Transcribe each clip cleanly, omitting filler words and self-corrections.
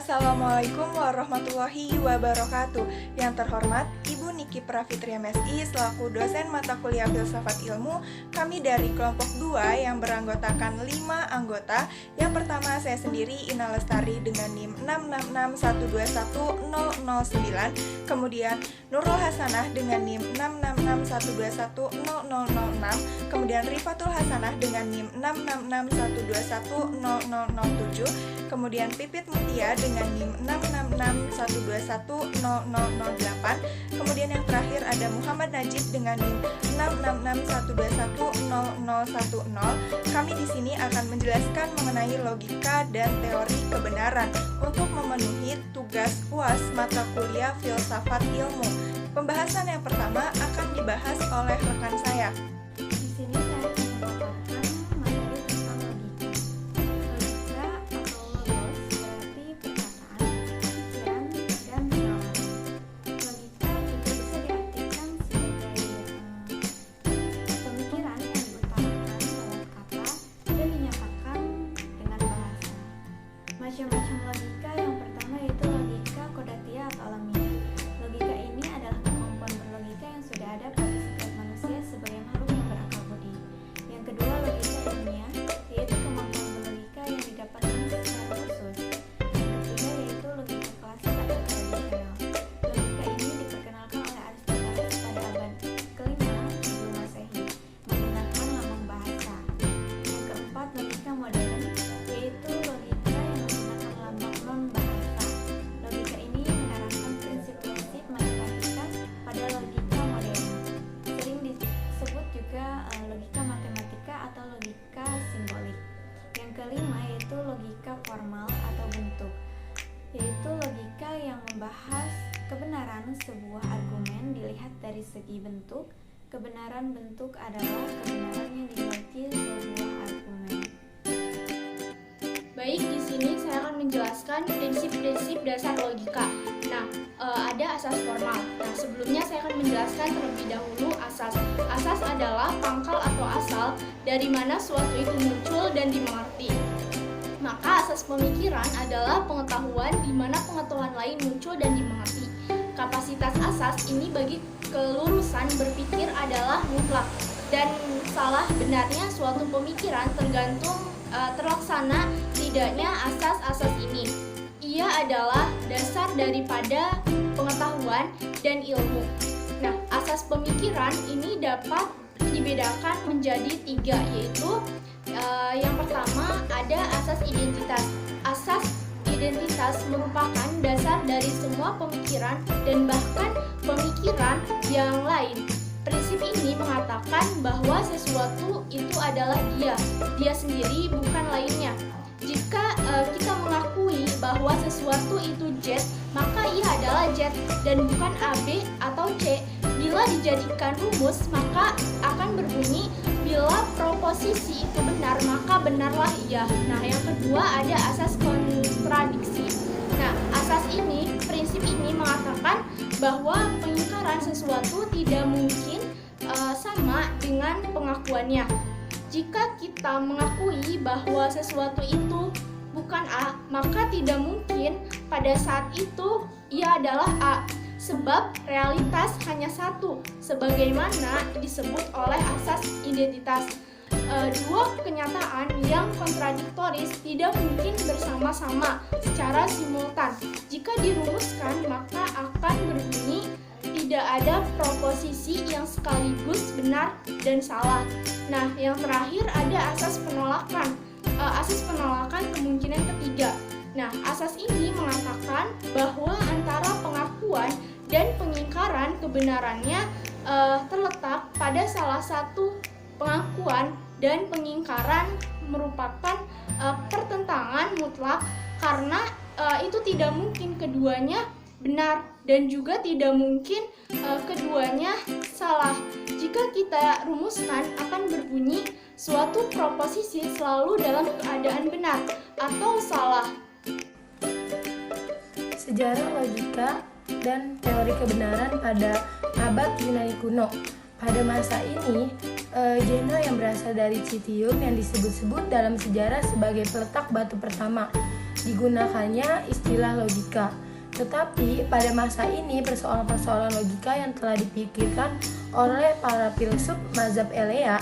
Assalamualaikum warahmatullahi wabarakatuh. Yang terhormat Ibu Niki Pravitri MSI selaku dosen mata kuliah Filsafat Ilmu, kami dari kelompok 2 yang beranggotakan 5 anggota. Yang pertama saya sendiri Ina Lestari dengan NIM 666121009, kemudian Nurul Hasanah dengan NIM 666121006, kemudian Rifatul Hasanah dengan NIM 666121007, kemudian Pipit Mutia dengan NIM 666121008, kemudian yang terakhir ada Muhammad Najib dengan NIM 666121010. Kami di sini akan menjelaskan mengenai logika dan teori kebenaran untuk memenuhi tugas UAS mata kuliah Filsafat Ilmu. Pembahasan yang pertama akan dibahas oleh rekan saya. Di sini saya akan memaparkan materi tentang logika. Logika atau logos berarti perkataan, pikiran, dan pengalaman. Logika juga bisa diartikan sebagai pemikiran yang diutarakan lewat kata dan dinyatakan dengan bahasa. Macam-macam logika, yang pertama yaitu logika kodatia atau alamiah. Logika ini adalah kemampuan berlogika yang sudah ada pada setiap manusia sebagai makhluk yang berakal budi. Yang kedua, logika ilmiah, yaitu kemampuan berlogika yang didapatkan secara khusus. Yang ketiga yaitu logika klasik atau tradisional. Logika ini diperkenalkan oleh Aristoteles pada abad ke-5 sebelum Masehi menggunakan lambang bahasa. Yang keempat, logika modern, yaitu logika yang menggunakan lambang non-bahasa. Logika ini mengarahkan prinsip-prinsip matematika pada logika modern. Sering disebut juga logika matematika atau logika simbolik. Yang kelima yaitu logika formal atau bentuk, yaitu logika yang membahas kebenaran sebuah argumen dilihat dari segi bentuk. Kebenaran bentuk adalah kebenaran yang dimiliki sebuah argumen. Baik, di sini saya akan menjelaskan prinsip-prinsip dasar logika. Nah, ada asas formal. Nah, sebelumnya saya akan menjelaskan terlebih dahulu asas. Asas adalah pangkal atau asal dari mana suatu itu muncul dan dimengerti. Maka asas pemikiran adalah pengetahuan di mana pengetahuan lain muncul dan dimengerti. Kapasitas asas ini bagi kelurusan berpikir adalah mutlak, dan salah benarnya suatu pemikiran tergantung terlaksana tidaknya asas-asas ini. Ia adalah dasar daripada pengetahuan dan ilmu. Nah, asas pemikiran ini dapat dibedakan menjadi 3, yaitu yang pertama ada asas identitas. Asas identitas merupakan dasar dari semua pemikiran dan bahkan pemikiran yang lain. Prinsip ini mengatakan bahwa sesuatu itu adalah dia sendiri, bukan lainnya. Jika kita mengakui bahwa sesuatu itu Z, maka ia adalah Z dan bukan AB atau C. Bila dijadikan rumus, maka akan berbunyi bila proposisi itu benar, maka benarlah ia. Nah, yang kedua ada asas kontradiksi. Nah, prinsip ini mengatakan bahwa pengingkaran sesuatu tidak mungkin sama dengan pengakuannya. Jika kita mengakui bahwa sesuatu itu bukan A, maka tidak mungkin pada saat itu ia adalah A, sebab realitas hanya satu, sebagaimana disebut oleh asas identitas. Dua kenyataan yang kontradiktoris tidak mungkin bersama-sama secara simultan. Jika dirumuskan, maka akan berbunyi tidak ada proposisi yang sekaligus benar dan salah. Nah, yang terakhir ada asas penolakan. Asas penolakan kemungkinan ketiga. Nah, asas ini mengatakan bahwa antara pengakuan dan pengingkaran kebenarannya terletak pada salah satu pengakuan dan pengingkaran merupakan pertentangan mutlak karena itu tidak mungkin keduanya benar dan juga tidak mungkin keduanya salah. Jika kita rumuskan akan berbunyi suatu proposisi selalu dalam keadaan benar atau salah. Sejarah logika dan teori kebenaran pada abad Yunani kuno. Pada masa ini, Zeno yang berasal dari Citium yang disebut-sebut dalam sejarah sebagai peletak batu pertama. Digunakannya istilah logika. Tetapi pada masa ini persoalan-persoalan logika yang telah dipikirkan oleh para filsuf mazhab Elea,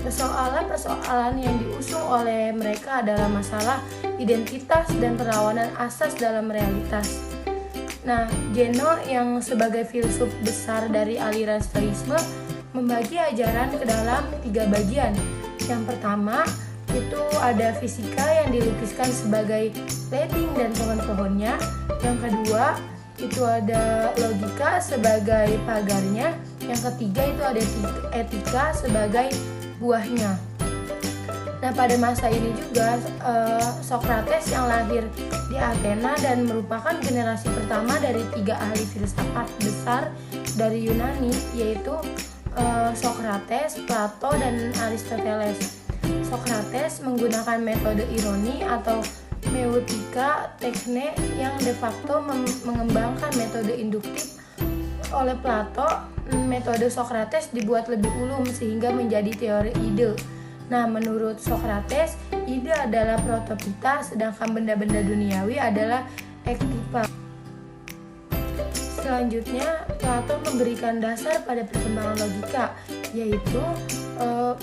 persoalan-persoalan yang diusung oleh mereka adalah masalah identitas dan perlawanan asas dalam realitas. Nah, Zeno yang sebagai filsuf besar dari aliran Stoisme membagi ajaran ke dalam 3 bagian. Yang pertama itu ada fisika yang dilukiskan sebagai leding dan pohon-pohonnya. Yang kedua itu ada logika sebagai pagarnya. Yang ketiga itu ada etika sebagai buahnya. Nah, pada masa ini juga Socrates yang lahir di Athena dan merupakan generasi pertama dari 3 ahli filsafat besar dari Yunani, yaitu Socrates, Plato, dan Aristoteles. Socrates menggunakan metode ironi atau meutika tekne yang de facto mengembangkan metode induktif. Oleh Plato, metode Socrates dibuat lebih ulum sehingga menjadi teori ide. Nah, menurut Socrates, ide adalah protopita, sedangkan benda-benda duniawi adalah ektipa. Selanjutnya, Plato memberikan dasar pada perkembangan logika, yaitu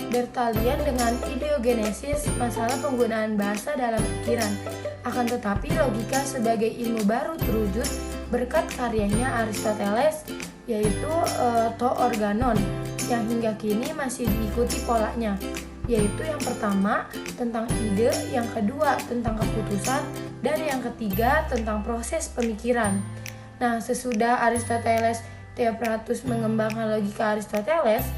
Bertalian dengan ideogenesis, masalah penggunaan bahasa dalam pikiran. Akan tetapi, logika sebagai ilmu baru terwujud berkat karyanya Aristoteles, yaitu To Organon, yang hingga kini masih diikuti polanya, yaitu yang pertama tentang ide, yang kedua tentang keputusan, dan yang ketiga tentang proses pemikiran. Nah, sesudah Aristoteles, Theophrastus mengembangkan logika Aristoteles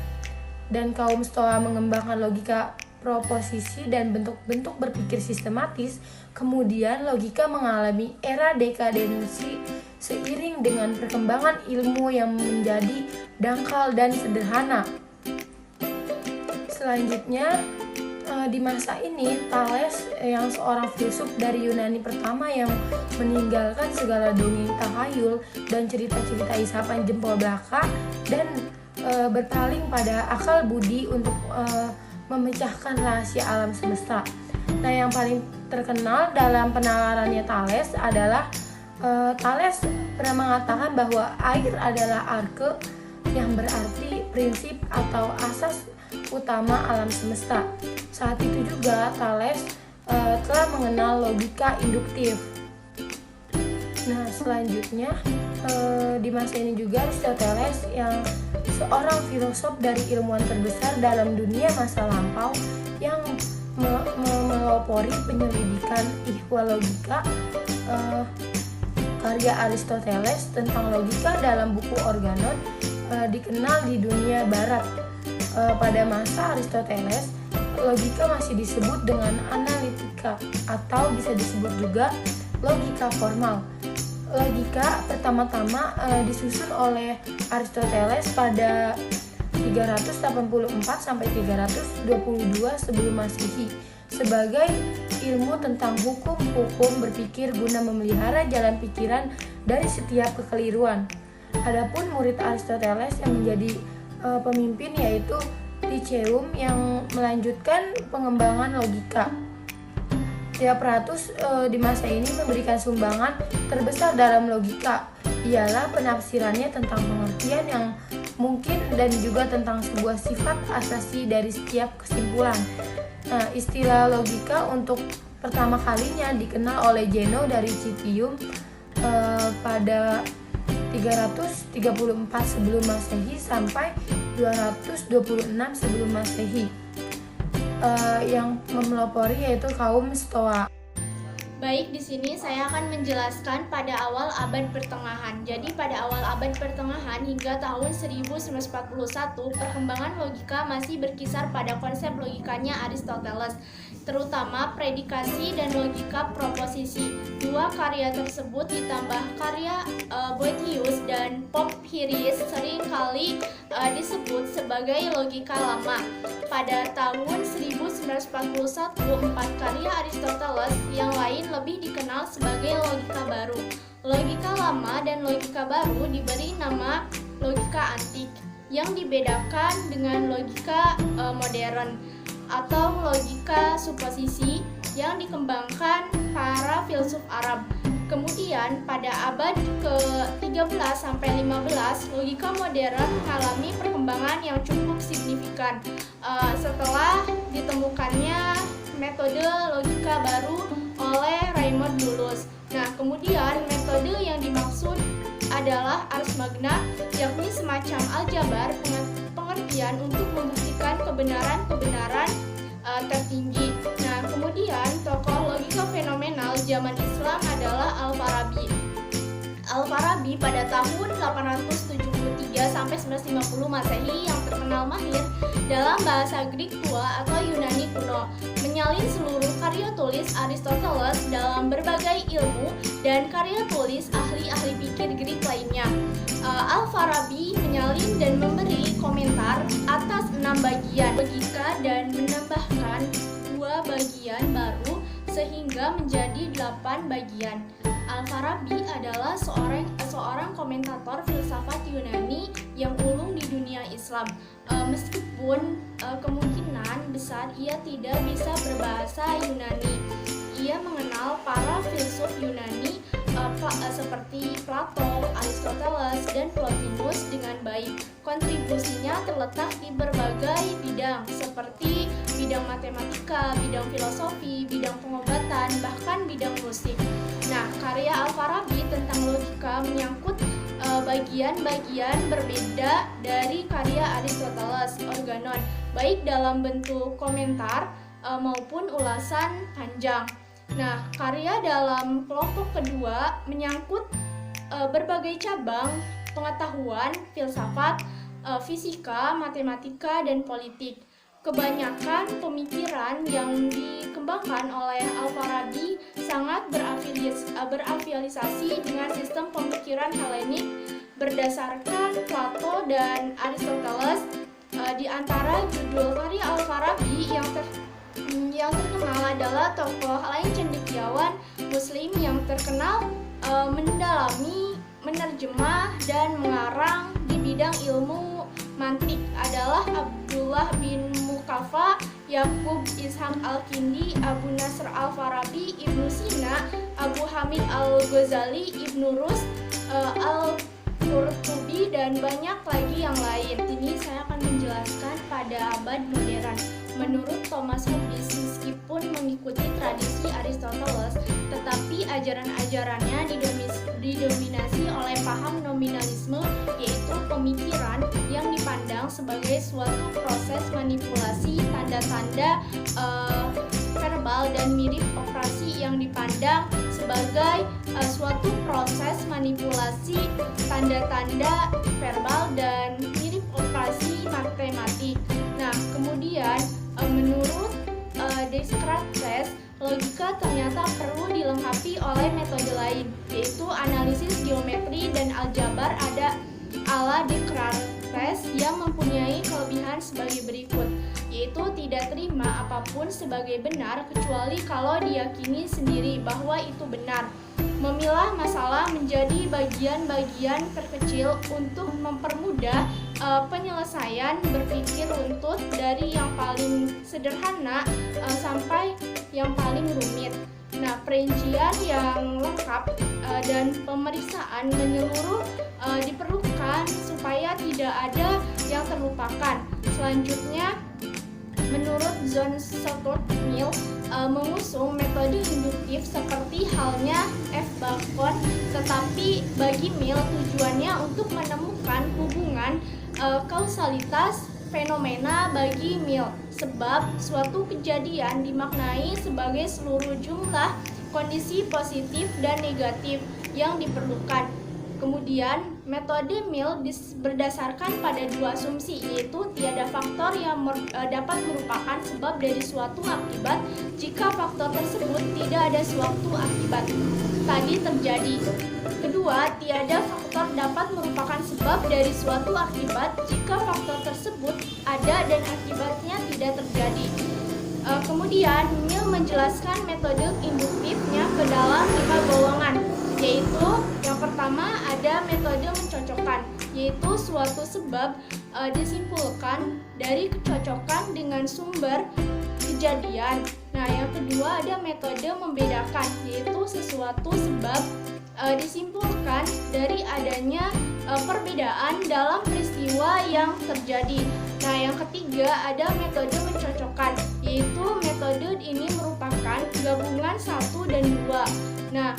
dan kaum Stoa mengembangkan logika proposisi dan bentuk-bentuk berpikir sistematis, kemudian logika mengalami era dekadensi seiring dengan perkembangan ilmu yang menjadi dangkal dan sederhana. Selanjutnya, di masa ini Thales yang seorang filsuf dari Yunani pertama yang meninggalkan segala dongeng takhayul dan cerita-cerita isapan jempol belaka dan berpaling pada akal budi untuk memecahkan rahasia alam semesta. Nah, yang paling terkenal dalam penalarannya Thales adalah Thales pernah mengatakan bahwa air adalah arke, yang berarti prinsip atau asas utama alam semesta. Saat itu juga Thales telah mengenal logika induktif. Nah, selanjutnya di masa ini juga Aristoteles yang seorang filosof dari ilmuwan terbesar dalam dunia masa lampau yang melopori penyelidikan ihwal logika. Karya Aristoteles tentang logika dalam buku Organon dikenal di dunia barat. Pada masa Aristoteles, logika masih disebut dengan analitika atau bisa disebut juga logika formal. Logika pertama-tama disusun oleh Aristoteles pada 384 sampai 322 sebelum Masehi sebagai ilmu tentang hukum-hukum berpikir guna memelihara jalan pikiran dari setiap kekeliruan. Adapun murid Aristoteles yang menjadi pemimpin yaitu Lyceum yang melanjutkan pengembangan logika. Theophrastus di masa ini memberikan sumbangan terbesar dalam logika, ialah penafsirannya tentang pengertian yang mungkin dan juga tentang sebuah sifat asasi dari setiap kesimpulan. Nah, istilah logika untuk pertama kalinya dikenal oleh Zeno dari Citium pada 334 sebelum Masehi sampai 226 sebelum Masehi, yang memelopori yaitu kaum Stoa. Baik, di sini saya akan menjelaskan pada awal abad pertengahan. Jadi pada awal abad pertengahan hingga tahun 1941, perkembangan logika masih berkisar pada konsep logikanya Aristoteles, terutama predikasi dan logika proposisi. Dua karya tersebut ditambah karya Boethius dan Porphyrius seringkali disebut sebagai logika lama. Pada tahun 1941, 4 karya Aristoteles yang lain lebih dikenal sebagai logika baru. Logika lama dan logika baru diberi nama logika antik. yang dibedakan dengan logika modern atau logika suposisi yang dikembangkan para filsuf Arab. Kemudian pada abad ke-13 sampai 15, logika modern mengalami perkembangan yang cukup signifikan setelah ditemukannya metode logika baru oleh Raymond Lullus. Nah, kemudian metode yang dimaksud adalah ars magna, yakni semacam aljabar, pengertian untuk membuktikan kebenaran-kebenaran tertinggi. Nah, kemudian tokoh logika fenomenal zaman Islam adalah Al-Farabi. Al-Farabi pada tahun 873 sampai 950 Masehi yang terkenal mahir dalam bahasa Greek tua atau Yunani kuno, menyalin seluruh karya tulis Aristoteles dalam berbagai ilmu dan karya tulis ahli-ahli pikir Greek lainnya. Al-Farabi menyalin dan memberi komentar atas 6 bagian logika dan menambahkan 2 bagian baru sehingga menjadi 8 bagian. Al-Farabi adalah seorang komentator filsafat Yunani yang ulung di dunia Islam. Meskipun kemungkinan besar ia tidak bisa berbahasa Yunani, ia mengenal para filsuf Yunani seperti Plato, Aristoteles, dan Plotinus dengan baik. Kontribusinya terletak di berbagai bidang seperti bidang matematika, bidang filosofi, bidang pengobatan, bahkan bidang musik. Nah, karya Al-Farabi tentang logika menyangkut bagian-bagian berbeda dari karya Aristoteles, Organon, baik dalam bentuk komentar maupun ulasan panjang. Nah, karya dalam kelompok kedua menyangkut berbagai cabang pengetahuan, filsafat, fisika, matematika, dan politik. Kebanyakan pemikiran yang dikembangkan oleh Al-Farabi sangat berafiliasi dengan sistem pemikiran Helenik berdasarkan Plato dan Aristoteles. Di antara judul karya Al-Farabi yang terkenal adalah tokoh lain cendekiawan Muslim yang terkenal mendalami, menerjemah, dan mengarang di bidang ilmu mantik adalah Abdullah bin Muqaffa, Yakub Ishaq Al-Kindi, Abu Nasr Al-Farabi, Ibnu Sina, Abu Hamid Al-Ghazali, Ibnu Rus, Al-Qurtubi, dan banyak lagi yang lain. Ini saya akan menjelaskan pada abad modern. Menurut Thomas Hobbes, meskipun mengikuti tradisi Aristoteles, tetapi ajaran-ajarannya didominasi oleh paham nominalisme, yaitu pemikiran yang dipandang sebagai suatu proses manipulasi tanda-tanda verbal dan mirip operasi yang dipandang sebagai suatu proses manipulasi tanda-tanda verbal dan mirip operasi matematik. Nah, kemudian menurut Descartes, logika ternyata perlu dilengkapi oleh metode lain, yaitu analisis geometri dan aljabar ala Descartes yang mempunyai kelebihan sebagai berikut, yaitu tidak terima apapun sebagai benar kecuali kalau diyakini sendiri bahwa itu benar. Memilah masalah menjadi bagian-bagian terkecil untuk mempermudah penyelesaian, berpikir runtut dari yang paling sederhana sampai yang paling rumit. Nah, perincian yang lengkap dan pemeriksaan menyeluruh diperlukan supaya tidak ada yang terlupakan. Selanjutnya, menurut John Stuart Mill, mengusung metode induktif seperti halnya F. Bacon, tetapi bagi Mill tujuannya untuk menemukan hubungan kausalitas fenomena bagi Mill, sebab suatu kejadian dimaknai sebagai seluruh jumlah kondisi positif dan negatif yang diperlukan. Kemudian, metode Mill berdasarkan pada 2 asumsi, yaitu tiada faktor yang dapat merupakan sebab dari suatu akibat jika faktor tersebut tidak ada suatu akibat tadi terjadi. Kedua, tiada faktor dapat merupakan sebab dari suatu akibat jika faktor tersebut ada dan akibatnya tidak terjadi. Kemudian, Mill menjelaskan metode induktifnya ke dalam 5 golongan, yaitu yang pertama ada metode mencocokkan. yaitu suatu sebab disimpulkan dari kecocokan dengan sumber kejadian. Nah, yang kedua ada metode membedakan, yaitu sesuatu sebab disimpulkan dari adanya perbedaan dalam peristiwa yang terjadi. Nah, yang ketiga ada metode mencocokkan, yaitu metode ini merupakan gabungan 1 dan 2. Nah,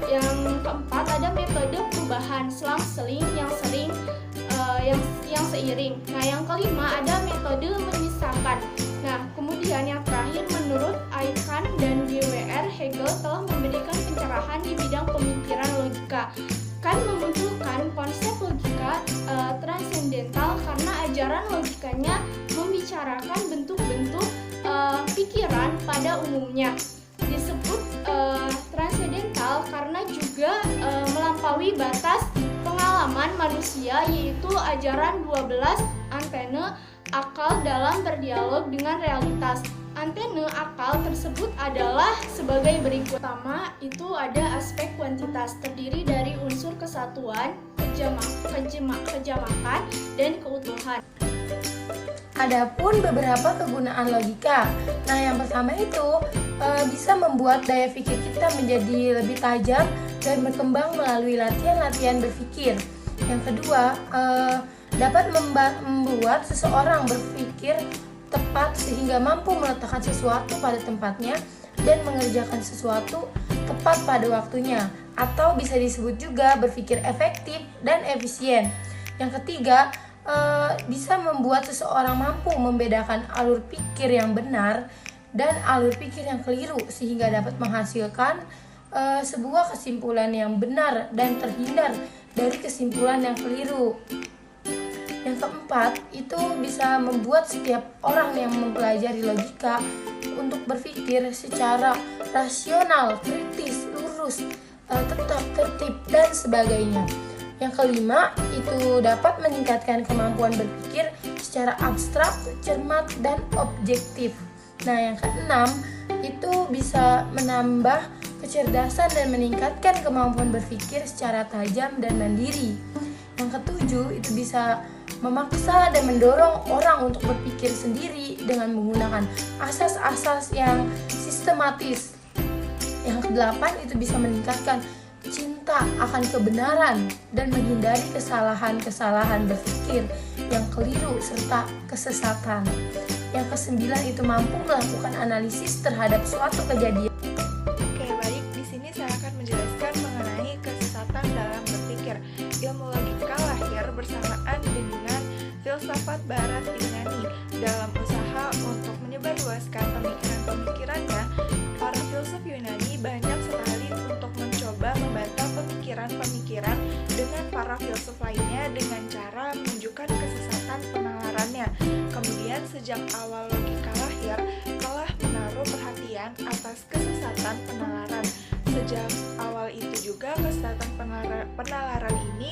yang keempat ada metode perubahan selang-seling yang sering yang seiring. Nah, yang kelima ada metode menyisakan. Nah, kemudian yang terakhir menurut Kant dan J.W.R. Hegel telah memberikan pencerahan di bidang pemikiran logika. Kant memunculkan konsep logika transendental karena ajaran logikanya membicarakan bentuk-bentuk pikiran pada umumnya. Disebut transendental karena juga melampaui batas pengalaman manusia, yaitu ajaran 12 antene akal dalam berdialog dengan realitas. Antene akal tersebut adalah sebagai berikut. Pertama, itu ada aspek kuantitas, terdiri dari unsur kesatuan, kejamakan, dan keutuhan. Adapun beberapa kegunaan logika. Nah, yang pertama itu bisa membuat daya pikir kita menjadi lebih tajam dan berkembang melalui latihan-latihan berpikir. Yang kedua, dapat membuat seseorang berpikir tepat sehingga mampu meletakkan sesuatu pada tempatnya dan mengerjakan sesuatu tepat pada waktunya, atau bisa disebut juga berpikir efektif dan efisien. Yang ketiga, bisa membuat seseorang mampu membedakan alur pikir yang benar dan alur pikir yang keliru sehingga dapat menghasilkan sebuah kesimpulan yang benar dan terhindar dari kesimpulan yang keliru. Yang keempat, itu bisa membuat setiap orang yang mempelajari logika untuk berpikir secara rasional, kritis, lurus, tetap tertib, dan sebagainya. Yang kelima, itu dapat meningkatkan kemampuan berpikir secara abstrak, cermat, dan objektif. Nah, yang keenam, itu bisa menambah kecerdasan dan meningkatkan kemampuan berpikir secara tajam dan mandiri. Yang ketujuh, itu bisa memaksa dan mendorong orang untuk berpikir sendiri dengan menggunakan asas-asas yang sistematis. Yang kedelapan, itu bisa meningkatkan cinta akan kebenaran dan menghindari kesalahan-kesalahan berpikir yang keliru serta kesesatan. Yang kesembilan, itu mampu melakukan analisis terhadap suatu kejadian. Oke, baik. Di sini saya akan menjelaskan mengenai kesesatan dalam berpikir. Ilmu logika lahir bersamaan dengan filsafat Barat Yunani. Dalam usaha untuk menyebarluaskan pemikiran-pemikirannya, para filsuf Yunani banyak sekali untuk mencoba membantah pemikiran-pemikiran dengan para filsuf lainnya dengan cara menunjukkan kesesatan penalarannya. Kemudian sejak awal logika lahir telah menaruh perhatian atas kesesatan penalaran. Sejak awal itu juga kesesatan penalaran ini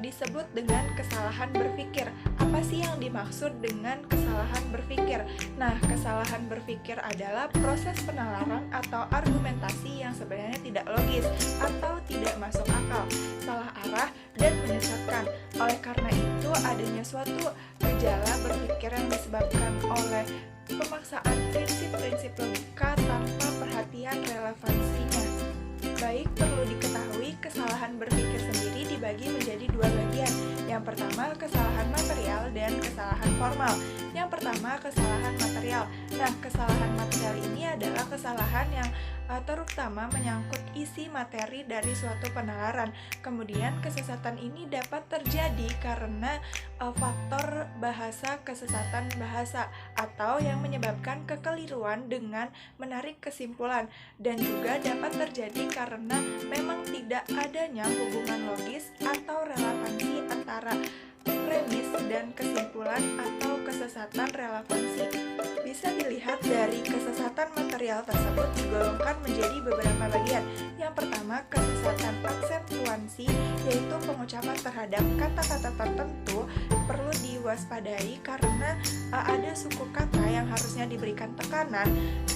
disebut dengan kesalahan berpikir. Apa sih yang dimaksud dengan kesalahan berpikir? Nah, kesalahan berpikir adalah proses penalaran atau argumentasi yang sebenarnya tidak logis atau tidak masuk akal, salah arah, dan menyesatkan. Oleh karena itu, adanya suatu gejala berpikir yang disebabkan oleh pemaksaan prinsip-prinsip logika tanpa perhatian relevansinya. Baik, perlu diketahui kesalahan berpikir sendiri dibagi menjadi dua bagian. Yang pertama, kesalahan material dan kesalahan formal. Yang pertama, kesalahan material. Nah, kesalahan material ini adalah kesalahan yang terutama menyangkut isi materi dari suatu penalaran. Kemudian kesesatan ini dapat terjadi karena faktor bahasa, kesesatan bahasa, atau yang menyebabkan kekeliruan dengan menarik kesimpulan, dan juga dapat terjadi karena memang tidak adanya hubungan logis atau relevansi antara premis dan kesimpulan atau kesesatan relevansi. Bisa dilihat dilihat dari kesesatan material tersebut digolongkan menjadi beberapa bagian. Yang pertama, kesesatan aksentuasi, yaitu pengucapan terhadap kata-kata tertentu perlu diwaspadai karena ada suku kata yang harusnya diberikan tekanan.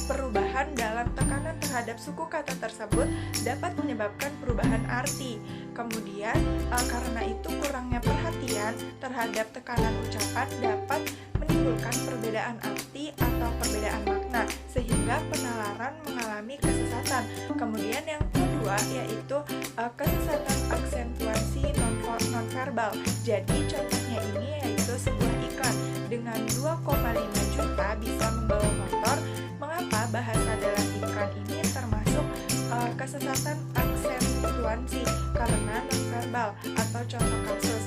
Perubahan dalam tekanan terhadap suku kata tersebut dapat menyebabkan perubahan arti. Kemudian, karena itu kurangnya perhatian terhadap tekanan ucapan dapat menimbulkan perbedaan arti atau perbedaan makna, sehingga penalaran mengalami kesesatan. Kemudian yang kedua yaitu kesesatan aksentuasi nonverbal. Jadi contohnya ini yaitu sebuah iklan dengan 2,5 juta bisa membawa motor. Mengapa bahasa dalam iklan ini termasuk kesesatan aksentuasi? Karena nonverbal atau contoh kasus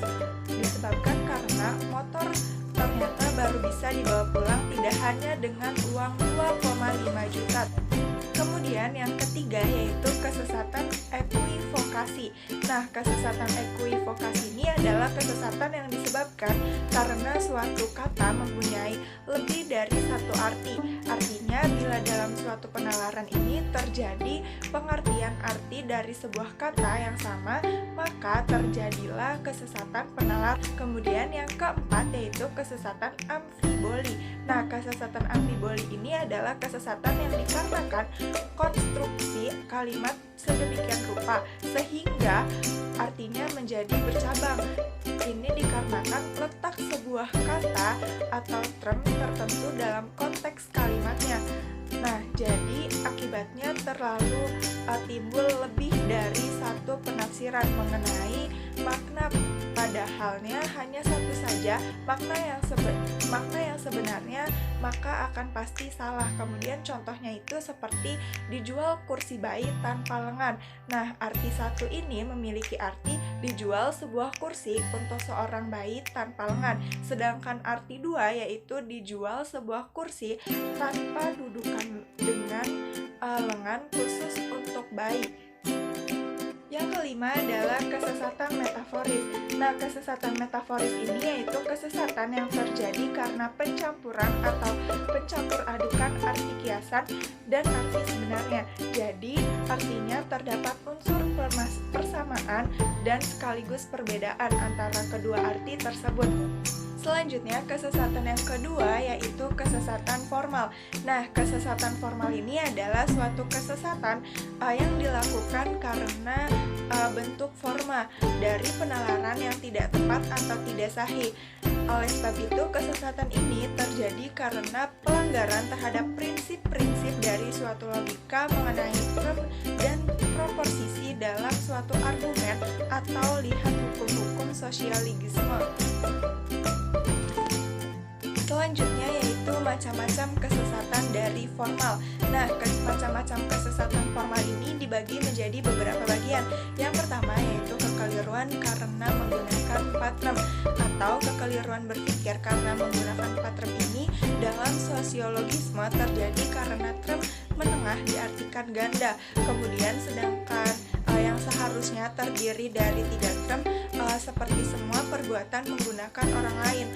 disebabkan karena motor ternyata baru bisa dibawa pulang tidak hanya dengan uang 2,5 juta. Kemudian yang ketiga yaitu kesesatan ekuivokasi. Nah, kesesatan ekuivokasi ini adalah kesesatan yang disebabkan karena suatu kata mempunyai lebih dari satu arti. Artinya, bila dalam suatu penalaran ini terjadi pengertian arti dari sebuah kata yang sama, maka terjadilah kesesatan penalar. Kemudian yang keempat yaitu kesesatan amfiboli. Nah, kesesatan amfiboli ini adalah kesesatan yang dikarenakan konstruksi kalimat sedemikian rupa sehingga artinya menjadi bercabang. Ini dikarenakan letak sebuah kata atau term tertentu dalam konteks kalimatnya. Nah, jadi akibatnya terlalu timbul lebih dari satu penafsiran mengenai makna, padahalnya hanya satu saja makna yang sebenarnya, maka akan pasti salah. Kemudian contohnya itu seperti dijual kursi bayi tanpa lengan. Nah, arti satu ini memiliki arti dijual sebuah kursi untuk seorang bayi tanpa lengan, sedangkan arti dua yaitu dijual sebuah kursi tanpa dudukan dengan lengan khusus untuk bayi. Yang kelima adalah kesesatan metaforis. Nah, kesesatan metaforis ini yaitu kesesatan yang terjadi karena pencampuran atau pencampur adukan arti kiasan dan arti sebenarnya. Jadi, artinya terdapat unsur persamaan dan sekaligus perbedaan antara kedua arti tersebut. Selanjutnya, kesesatan yang kedua yaitu kesesatan formal. Nah, kesesatan formal ini adalah suatu kesesatan yang dilakukan karena bentuk forma dari penalaran yang tidak tepat atau tidak sahih. Oleh sebab itu, kesesatan ini terjadi karena pelanggaran terhadap prinsip-prinsip dari suatu logika mengenai term dan proposisi dalam suatu argumen atau lihat hukum-hukum sosiologisme. Selanjutnya yaitu macam-macam kesesatan dari formal. Nah, macam-macam kesesatan formal ini dibagi menjadi beberapa bagian. Yang pertama yaitu kekeliruan karena menggunakan patrem atau kekeliruan berpikir karena menggunakan patrem ini dalam sosiologisme terjadi karena term menengah diartikan ganda. Kemudian sedangkan yang seharusnya terdiri dari 3 term seperti semua perbuatan menggunakan orang lain.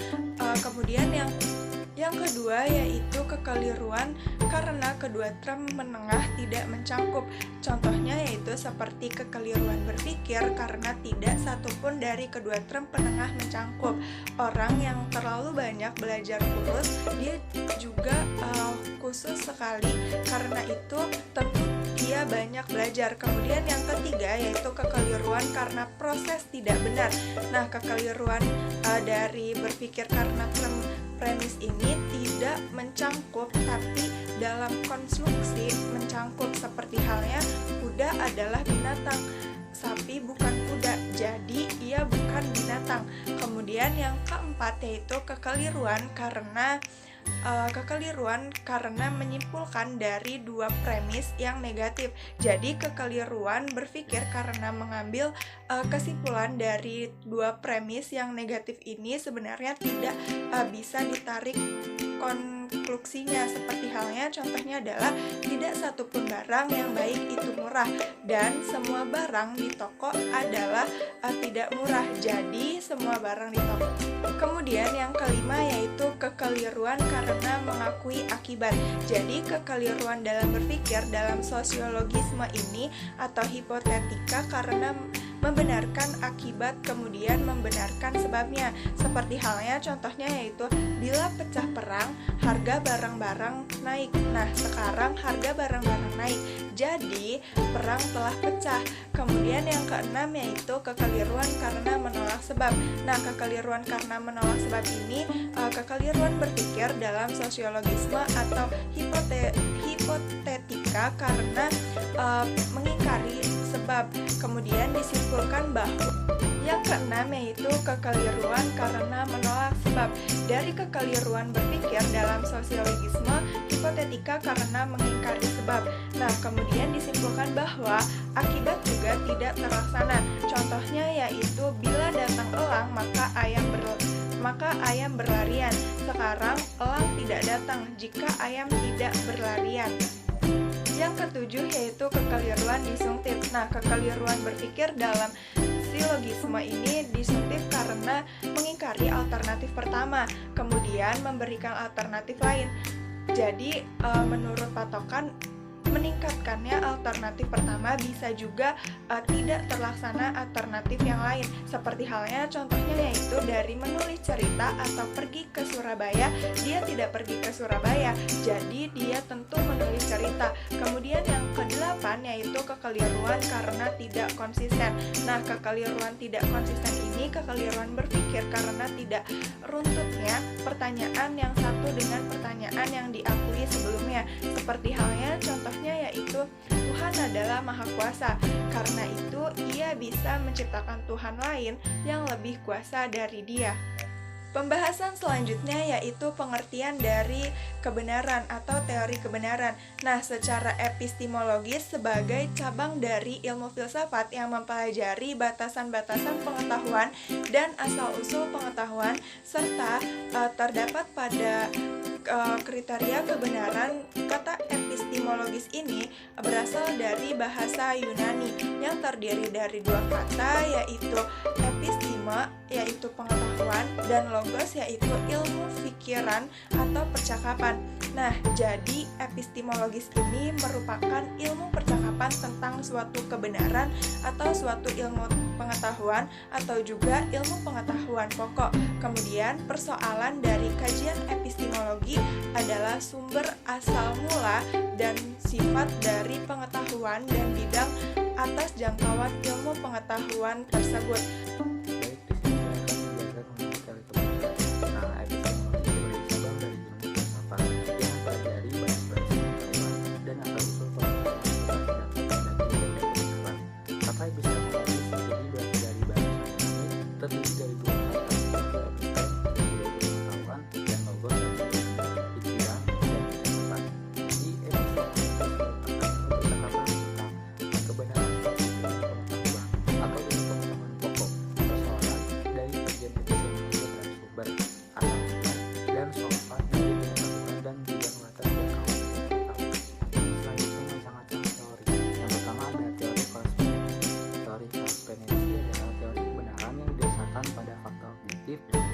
Kemudian yang kedua yaitu kekeliruan karena kedua term menengah tidak mencangkup. Contohnya yaitu seperti kekeliruan berpikir karena tidak satupun dari kedua term penengah mencangkup. Orang yang terlalu banyak belajar kurus, dia juga khusus sekali, karena itu tentu dia banyak belajar. Kemudian yang ketiga yaitu kekeliruan karena proses tidak benar. Nah, kekeliruan dari berpikir karena term premis ini tidak mencangkup tapi dalam konstruksi mencangkup, seperti halnya kuda adalah binatang, sapi bukan kuda, jadi ia bukan binatang. Kemudian yang keempat yaitu kekeliruan karena menyimpulkan dari 2 premis yang negatif. Jadi kekeliruan berpikir karena mengambil kesimpulan dari 2 premis yang negatif ini sebenarnya tidak bisa ditarik konklusinya, seperti halnya contohnya adalah tidak satupun barang yang baik itu murah dan semua barang di toko adalah tidak murah, jadi semua barang di toko. Kemudian yang kelima yaitu kekeliruan karena mengakui akibat. Jadi kekeliruan dalam berpikir dalam sosiologisme ini atau hipotetika karena membenarkan akibat kemudian membenarkan sebabnya. Seperti halnya contohnya yaitu bila pecah perang, harga barang-barang naik. Nah, sekarang harga barang-barang naik. Jadi, perang telah pecah. Kemudian yang keenam yaitu kekeliruan karena menolak sebab. Nah, kekeliruan karena menolak sebab ini kekeliruan berpikir dalam sosiologisme atau hipotetika karena mengingkari sebab. Kemudian disimpulkan bahwa yang keenam yaitu kekeliruan karena menolak sebab. Dari kekeliruan berpikir dalam sosiologisme, hipotetika karena mengingkari sebab. Nah, kemudian disimpulkan bahwa akibat juga tidak terlaksana. Contohnya yaitu bila datang elang maka ayam berlarian. Sekarang elang tidak datang jika ayam tidak berlarian. Yang ketujuh yaitu kekeliruan disjunktif. Nah, kekeliruan berpikir dalam silogisme ini disjunktif karena mengingkari alternatif pertama, kemudian memberikan alternatif lain. Jadi, menurut patokan meningkatkannya alternatif pertama bisa juga tidak terlaksana alternatif yang lain. Seperti halnya contohnya yaitu dari menulis cerita atau pergi ke Surabaya, dia tidak pergi ke Surabaya, jadi dia tentu menulis cerita. Kemudian yang kedelapan yaitu kekeliruan karena tidak konsisten. Nah, kekeliruan tidak konsisten ini kekeliruan berpikir karena tidak runtutnya pertanyaan yang satu dengan pertanyaan yang diakui sebelumnya. Seperti halnya contohnya yaitu Tuhan adalah Maha Kuasa. Karena itu ia bisa menciptakan Tuhan lain yang lebih kuasa dari dia. Pembahasan selanjutnya yaitu pengertian dari kebenaran atau teori kebenaran. Nah, secara epistemologis sebagai cabang dari ilmu filsafat yang mempelajari batasan-batasan pengetahuan dan asal-usul pengetahuan serta terdapat pada kriteria kebenaran. Kata epistemologis ini berasal dari bahasa Yunani yang terdiri dari dua kata yaitu episteme yaitu pengetahuan dan logos yaitu ilmu pikiran atau percakapan. Nah, jadi epistemologis ini merupakan ilmu percakapan tentang suatu kebenaran atau suatu ilmu pengetahuan atau juga ilmu pengetahuan pokok. Kemudian persoalan dari kajian epistemologi adalah sumber asal mula dan sifat dari pengetahuan dan bidang atas jangkauan ilmu pengetahuan tersebut.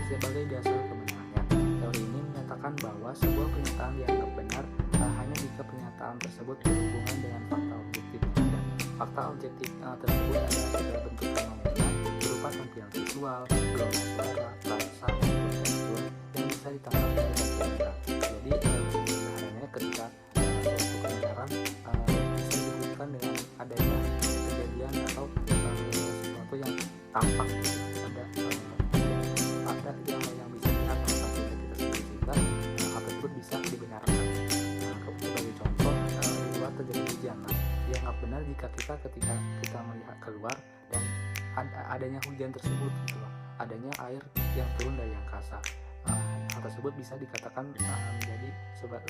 Sebagai dasar kebenarannya, teori ini menyatakan bahwa sebuah pernyataan dianggap benar hanya jika pernyataan tersebut berhubungan dengan fakta objektif. Dan fakta objektif tersebut adalah segala bentuk fenomena berupa tampilan visual, gelombang suara, rasa, maupun tekstur yang bisa ditangkap dari indera. Jadi kebenarannya ketika suatu kebenaran bisa disebutkan dengan adanya kejadian atau sesuatu yang tampak pada yang bisa dilihat oleh kita sendiri sehingga hal tersebut bisa dibenarkan. Sebagai contoh, di luar terjadi hujan. Dianggap benar jika ketika kita melihat keluar dan adanya hujan tersebut, gitu loh, adanya air yang turun dari angkasa. Hal tersebut bisa dikatakan menjadi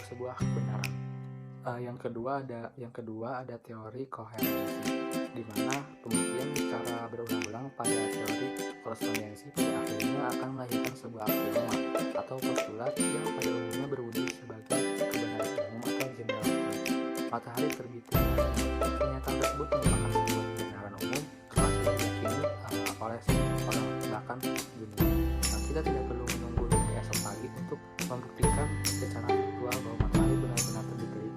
sebuah kebenaran. Yang kedua ada teori koherensi, di mana pembuktian secara berulang-ulang pada teori korespondensi pada akhirnya akan melahirkan sebuah aksioma atau postulat yang pada umumnya berwujud sebagai kebenaran umum atau general truth. Matahari terbit. Pernyataan tersebut merupakan sebuah kebenaran umum karena sudah diyakini oleh semua orang bahkan dunia. Kita tidak perlu menunggu hingga esok pagi untuk membuktikan secara faktual bahwa matahari benar-benar terbit dari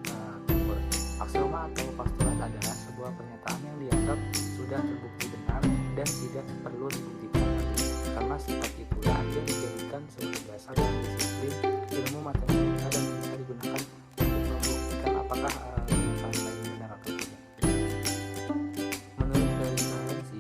timur. Aksioma atau postulat adalah sebuah pernyataan yang dianggap sudah terbukti benar dan tidak perlu dibuktikan lagi. Karena sifat itulah yang dijadikan sebagai dasar dalam disiplin ilmu matematika dan bisa digunakan untuk membuktikan apakah pernyataan lain benar atau tidak. Menurut teori koherensi,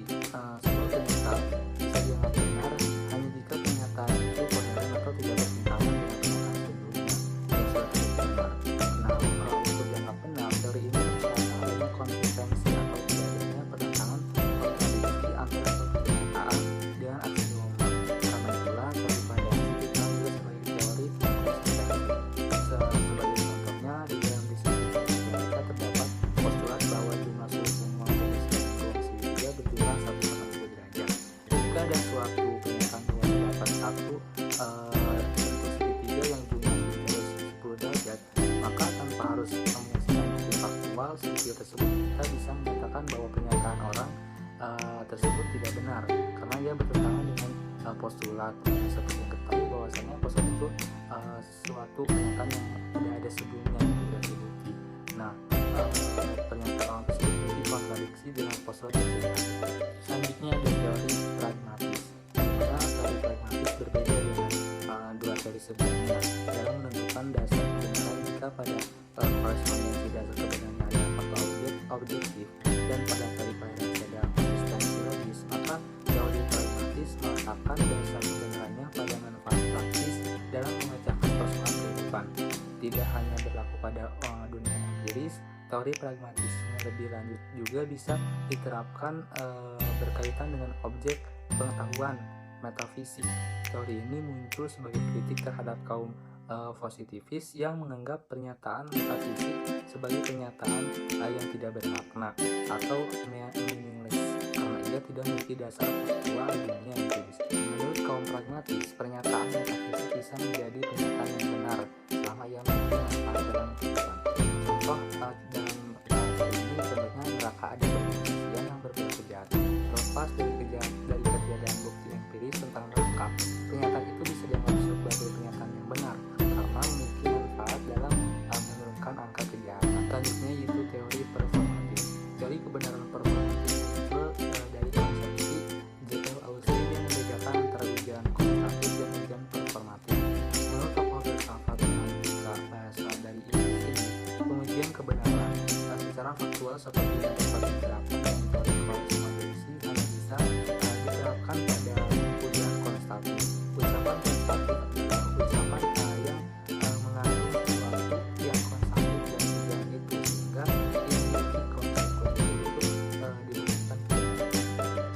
sebuah pernyataan bisa dianggap benar hanya jika pernyataan itu koheren atau tidak bertentangan dengan pernyataan sebelumnya yang sudah terbukti benar. Nah, untuk dianggap benar, teori ini mensyaratkan adanya konsistensi atau tidak adanya pertentangan kontradiksi antara suatu pernyataan dengan aksioma. Karena itulah teori koherensi dikenal juga sebagai teori konsistensi. Sebagai contohnya, di dalam disiplin matematika terdapat postulat bahwa jumlah seluruh semua jenis gangguan segitiga berjumlah 180 derajat. Jika ada suatu pernyataan yang terdapat satu bentuk segitiga yang jumlah segitiga 10 derajat, maka tanpa harus menyaksikan bukti faktual segitiga tersebut, kita bisa menyatakan bahwa pernyataan orang tersebut tidak benar karena ia bertentangan dengan postulat. Seperti yang ketahui bahwasanya postulat itu suatu pernyataan yang tidak ada sebelumnya yang tidak terbukti. Nah, pernyataan orang tersebut memiliki kontradiksi dengan postulat yang sudah ada. Selanjutnya ada teori pragmatis, di mana teori pragmatis berbeda dengan dua teori sebelumnya dalam menentukan dasar kebenaran jika pada korespondensi dasar kebenaran ada fakta objektif dan pada teori koherensi ada konsistensi logis. Maka teori pragmatis meletakkan dasar kebenarannya pada manfaat praktis dalam memecahkan persoalan kehidupan. Tidak hanya berlaku pada dunia empiris, teori pragmatisme lebih lanjut juga bisa diterapkan berkaitan dengan objek pengetahuan metafisik. Teori ini muncul sebagai kritik terhadap kaum positivis yang menganggap pernyataan metafisik sebagai pernyataan yang tidak bermakna atau meaningless karena ia tidak memiliki dasar faktual di dunia empiris. Menurut kaum pragmatis, pernyataan metafisik bisa menjadi pernyataan yang benar selama ia memiliki manfaat dalam kehidupan. Contoh dalam ini contohnya neraka ada manusia yang berbuat jahat. Terlepas dari ketiadaan bukti empiris tentang neraka, pernyataan itu bisa dianggap sebagai pernyataan yang benar karena memiliki manfaat dalam menurunkan angka kejahatan. Selanjutnya yaitu teori performatif. Teori kebenaran performatif muncul dari konsepsi J.L. Austin yang membedakan antara ujian kuantitatif dan ujian performatif. Menurut tokoh filsafat analitika bahasa dari Inggris ini, pengujian kebenaran secara faktual seperti yang dapat diterapkan dalam teori korespondensi hanya bisa diterapkan pada ujian kuantitatif. Ucapan kuantitatif adalah ucapan yang mengandung sesuatu yang kuantitatif dan ujian itu sehingga ia memiliki konsekuensi untuk dirumuskan.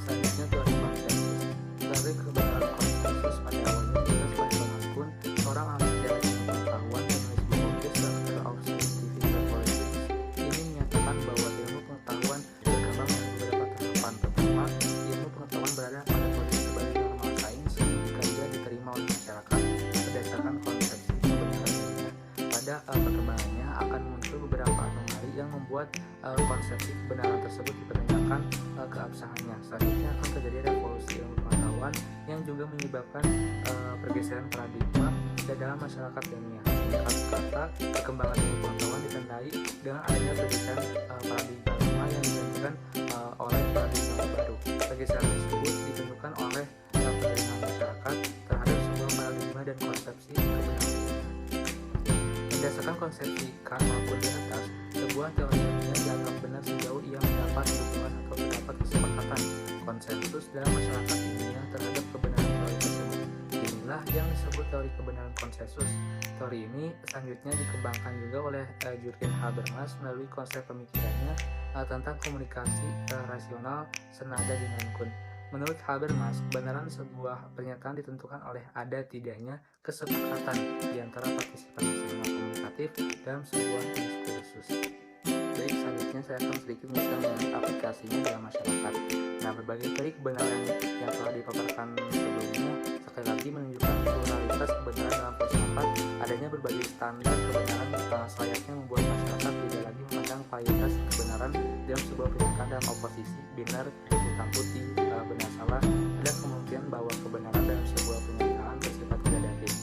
Selanjutnya teori konsensus. Teori kebenaran konsensus pada awalnya jelas pada Thomas Kuhn, seorang ahli sejarah ilmu pengetahuan dan penulis buku The Structure of Scientific Revolutions. Ini menyatakan bahwa ilmu pengetahuan berkembang dengan beberapa tahapan. Pertama, ilmu pengetahuan berada pada kondisi sebagai normal sains jika ia diterima oleh masyarakat berdasarkan konsepsi kebenaran dunia. Pada perkembangannya akan muncul beberapa anomali yang membuat konsepsi kebenaran tersebut dipertanyakan keabsahannya. Selanjutnya akan terjadi revolusi ilmu pengetahuan yang juga menyebabkan pergeseran paradigma dalam masyarakat dunia. Singkat kata, perkembangan ilmu pengetahuan ditandai dengan adanya pergeseran paradigma yang digantikan oleh paradigma baru. Pergeseran tersebut ditentukan oleh penerimaan masyarakat terhadap sebuah paradigma dan konsepsi kebenaran. Berdasarkan konsepsi Kant maupun di atas, sebuah teori ilmiah dianggap benar sejauh ia mendapat dukungan atau mendapat kesepakatan konsensus dalam masyarakat ilmiah terhadap kebenaran teori tersebut. Inilah yang disebut teori kebenaran konsensus. Teori ini selanjutnya dikembangkan juga oleh Jürgen Habermas melalui konsep pemikirannya tentang komunikasi rasional senada dengan Kuhn. Menurut Habermas, kebenaran sebuah pernyataan ditentukan oleh ada tidaknya kesepakatan di antara partisipan maksimal komunikatif dalam sebuah diskursus. Baik, selanjutnya saya akan sedikit menjelaskan aplikasinya dalam masyarakat. Nah, berbagai teori kebenaran yang telah dipaparkan sebelumnya sekali lagi menunjukkan pluralitas kebenaran dalam filsafat. Adanya berbagai standar kebenaran selayaknya membuat masyarakat tidak lagi memandang varietas kebenaran dalam sebuah pernyataan dalam oposisi benar hitam putih, benar salah. Ada kemungkinan bahwa kebenaran dalam sebuah pernyataan bersifat gradatif.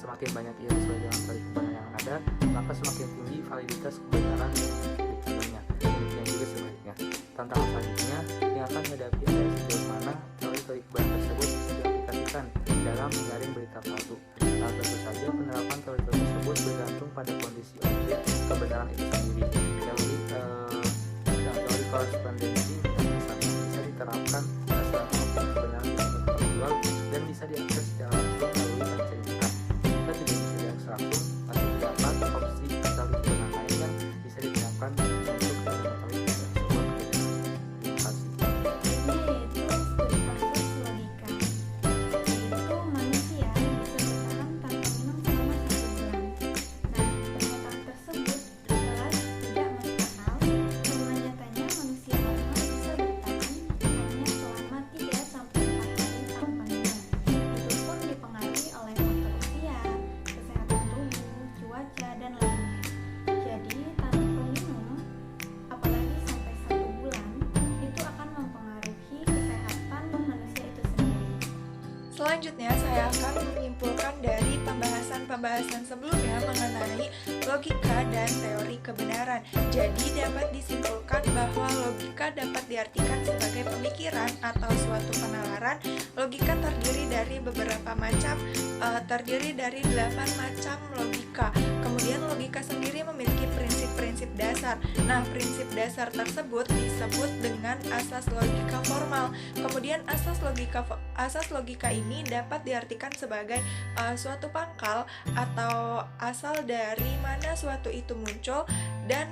Semakin banyak ia sesuai dengan teori kebenaran yang ada, maka semakin tinggi validitas kebenaran yang dikandungnya. Demikian juga sebaliknya. Tantangan selanjutnya yang akan dihadapi adalah sejauh mana teori-teori kebenaran tersebut bisa diaplikasikan dalam menyaring berita palsu. Nah, tentu saja penerapan teori-teori tersebut bergantung pada kondisi objek kebenaran itu sendiri. Teori korespondensi misalnya bisa diterapkan selama objek kebenaran tersebut terjual dan bisa diakses secara langsung melalui pencarian. Jika tidak bisa diakses langsung, masih terdapat opsi teori kebenaran lain yang bisa diterapkan untuk mengetahui sebuah kebenaran. Terima kasih. Ini yaitu studi kasus logika, yaitu manusia bisa bertahan tanpa minum selama 1 bulan. Nah, pernyataan tersebut jelas tidak masuk akal karena nyatanya manusia normal bisa bertahan hanya selama 3 sampai 4 hari tanpa minum. Itu pun dipengaruhi oleh faktor usia, kesehatan tubuh, cuaca, dan lainnya. Jadi, tanpa minum, apalagi sampai 1 bulan, itu akan mempengaruhi kesehatan manusia itu sendiri. Selanjutnya, saya akan menyimpulkan dari pembahasan sebelumnya mengenai logika dan teori kebenaran. Jadi, dapat disimpulkan bahwa logika dapat diartikan sebagai pemikiran atau suatu penalaran. Logika terdiri dari 8 macam logika. Kemudian logika sendiri memiliki prinsip-prinsip dasar. Nah, prinsip dasar tersebut disebut dengan asas logika formal. Kemudian asas logika ini dapat diartikan sebagai suatu pangkal atau asal dari mana suatu itu muncul dan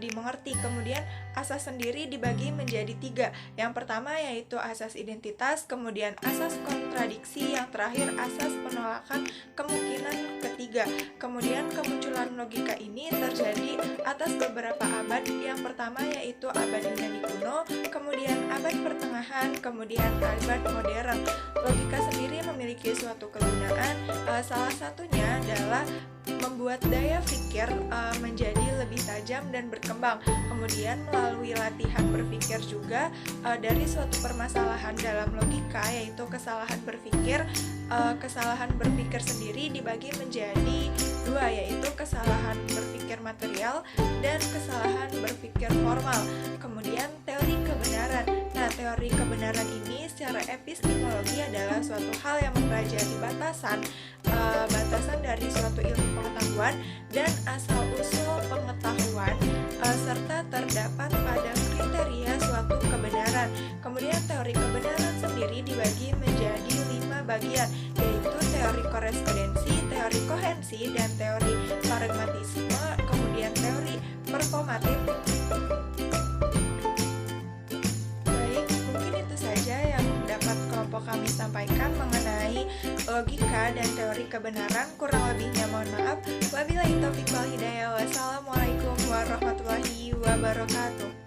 dimengerti. Kemudian asas sendiri dibagi menjadi 3. Yang pertama yaitu asas identitas, kemudian asas kontradiksi, yang terakhir asas penolakan kemungkinan ketiga. Kemudian kemunculan logika ini terjadi atas beberapa abad. Yang pertama yaitu abad Yunani kuno, kemudian abad pertengahan, kemudian abad modern. Logika sendiri memiliki suatu kegunaan, salah satunya adalah membuat daya pikir menjadi lebih tajam dan berkembang. Kemudian melalui latihan berpikir juga dari suatu permasalahan dalam logika, yaitu kesalahan berpikir. Kesalahan berpikir sendiri dibagi menjadi 2, yaitu kesalahan berpikir material dan kesalahan berpikir formal. Kemudian teori kebenaran. Nah, teori kebenaran ini secara epistemologi adalah suatu hal yang mempelajari batasan dari suatu ilmu pengetahuan dan asal-usul pengetahuan serta terdapat pada kriteria suatu kebenaran. Kemudian teori kebenaran sendiri dibagi menjadi 5 bagian, yaitu teori korespondensi, teori kohensi, dan teori pragmatisme, kemudian teori performatif. Baik, mungkin itu saja yang dapat kelompok kami sampaikan mengenai logika dan teori kebenaran. Kurang lebihnya mohon maaf. Wabillahi taufiq wal hidayah. Wassalamualaikum warahmatullahi wabarakatuh.